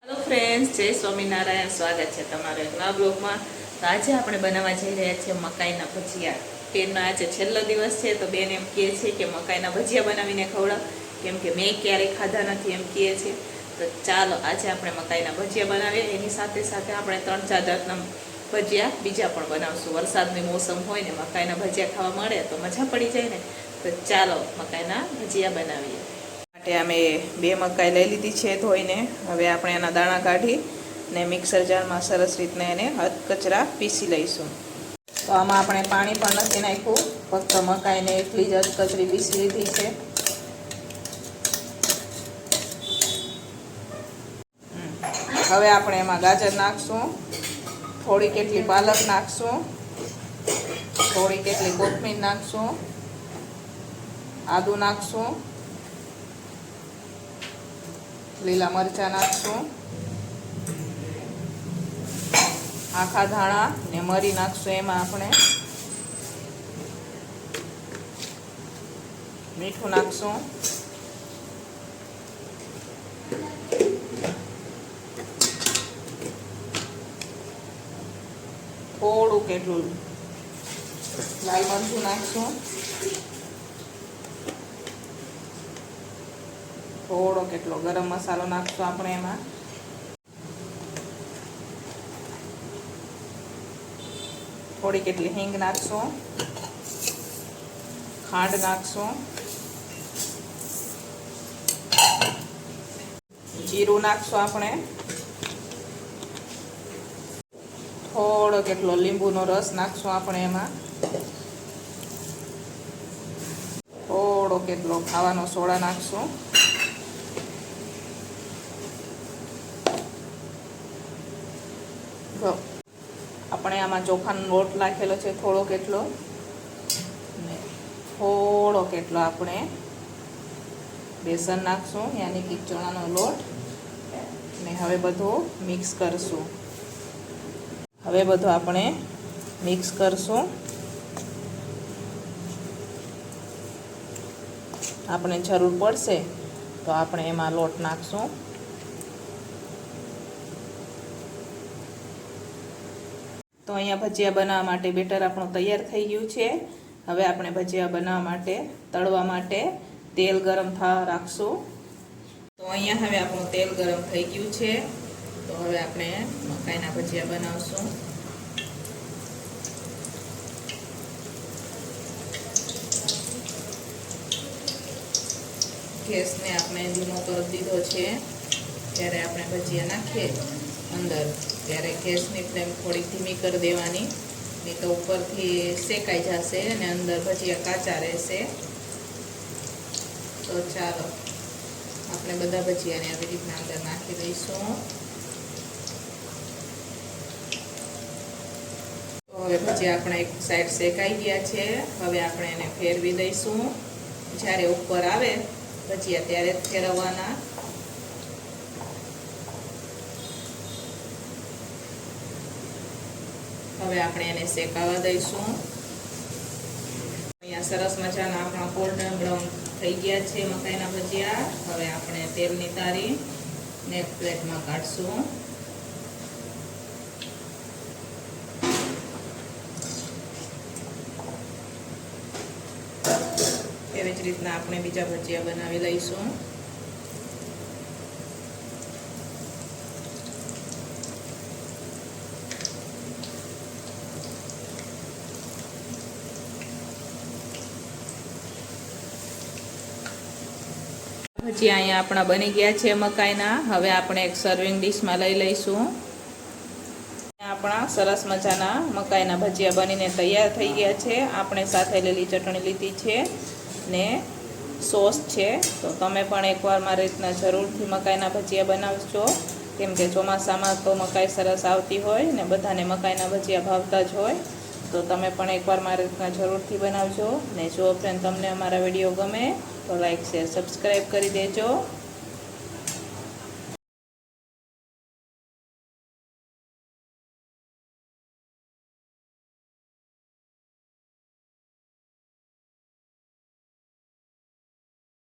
Hello friends, जय स्वामीनारायण। स्वागत है तमारो एक नवा ब्लॉग में। तो आज આપણે બનાવવા જઈ રહ્યા છીએ મકાઈના ભજીયા। બેનનો આજે છેલ્લો દિવસ છે તો બેન એમ કહે છે કે મકાઈના ભજીયા બનાવીને ખવડાવ, કેમ કે મેં ક્યારેય ખાધા નથી એમ કહે છે। તો ચાલો આજે આપણે મકાઈના ભજીયા બનાવીએ। એની સાથે સાથે આપણે 3-4 જાતના ભજીયા બીજા પણ બનાવશું। વરસાદની મોસમ હોય ને મકાઈના ભજીયા ખાવા મળે તો મજા પડી જાય ને। તો ચાલો મકાઈના ભજીયા બનાવીએ। માટે અમે 2 મકાઈ લઈ લીધી છે ધોઈને। હવે આપણે એના દાણા કાઢી ને મિક્સર જારમાં સરસ રીતને એને કચરા પીસી લઈશું। તો આમાં આપણે પાણી પણ નથી નાખ્યું, ફક્ત મકાઈને એટલી જ કચરી પીસી લીધી છે। હવે આપણે એમાં ગાજર નાખશું, થોડી કેટલી પાલક નાખશું, થોડી કેટલી કોથમીર નાખશું, આદુ નાખશું, લીલા મરચાં નાખશું, આખા ધાણા ને મરી નાખશું। એમાં આપણે મીઠું નાખશું, થોડું કેટલું લાલ મરચું નાખશું, થોડો કેટલો ગરમ મસાલો નાખશું આપણે એમાં, થોડી કેટલી હિંગ નાખશું, ખાંડ નાખશું, જીરું નાખશું આપણે, થોડો કેટલો લીંબુનો રસ નાખશું આપણે એમાં, થોડો કેટલો ખાવાનો સોડા નાખશું, આપણે આમાં ચોખાનો લોટ નાખેલો છે થોડો કેટલો, ને થોડો કેટલો આપણે બેસન નાખશું, યાની કે ચણાનો લોટ, ને હવે બધું મિક્સ કરશું। હવે બધું આપણે મિક્સ કરશું। આપણે જરૂર પડશે તો આપણે એમાં લોટ નાખશું। તો અહીંયા ભજીયા બનાવવા માટે બેટર આપણું તૈયાર થઈ ગયું છે। હવે આપણે ભજીયા બનાવવા માટે તળવા માટે તેલ ગરમ થવા રાખશું। તો અહીંયા હવે આપણું તેલ ગરમ થઈ ગયું છે। તો હવે આપણે મકાઈના ભજીયા બનાવશું। ગેસને આપણે ધીમો કરી દીધો છે। ત્યારે આપણે ભજીયા નાખીએ અંદર ત્યારે ગેસની ફ્લેમ થોડી ધીમી કરી દેવાની, નહીં તો ઉપરથી શેકાઈ જશે અને અંદર ભજીયા કાચા રહેશે। તો ચાલો આપણે બધા ભજીયાને આવી રીતના અંદર નાખી દઈશું। તો હવે ભજીયા આપણે એક સાઈડ શેકાઈ ગયા છે। હવે આપણે એને ફેરવી દઈશું। જ્યારે ઉપર આવે ભજીયા ત્યારે જ ફેરવવાના। હવે આપણે એને શેકાવા દઈશું। અહીંયા સરસ મજાના આપણા ગોલ્ડન બ્રાઉન થઈ ગયા છે મકાઈના ભજીયા। હવે આપણે તેલની તારી ને પ્લેટમાં કાઢશું। એવી જ રીતના આપણે બીજા ભજીયા બનાવી લઈશું। ભજીયા અહીંયા આપણા બની ગયા છે મકાઈના। હવે આપણે એક સર્વિંગ ડીશમાં લઈ લઈશું। આપણા સરસ મજાના મકાઈના ભજીયા બનીને તૈયાર થઈ ગયા છે। આપણે સાથે લીલી ચટણી લીધી છે ને સોસ છે। તો તમે પણ એકવાર મારી રીતના જરૂરથી મકાઈના ભજીયા બનાવજો, કેમ કે ચોમાસામાં તો મકાઈ સરસ આવતી હોય ને બધાને મકાઈના ભજીયા ભાવતા જ હોય। તો તમે પણ એકવાર મારી રીતના જરૂરથી બનાવજો। ને જો ફ્રેન્ડ તમને અમારા વિડીયો ગમે તો લાઈક શેર સબસ્ક્રાઈબ કરી દેજો।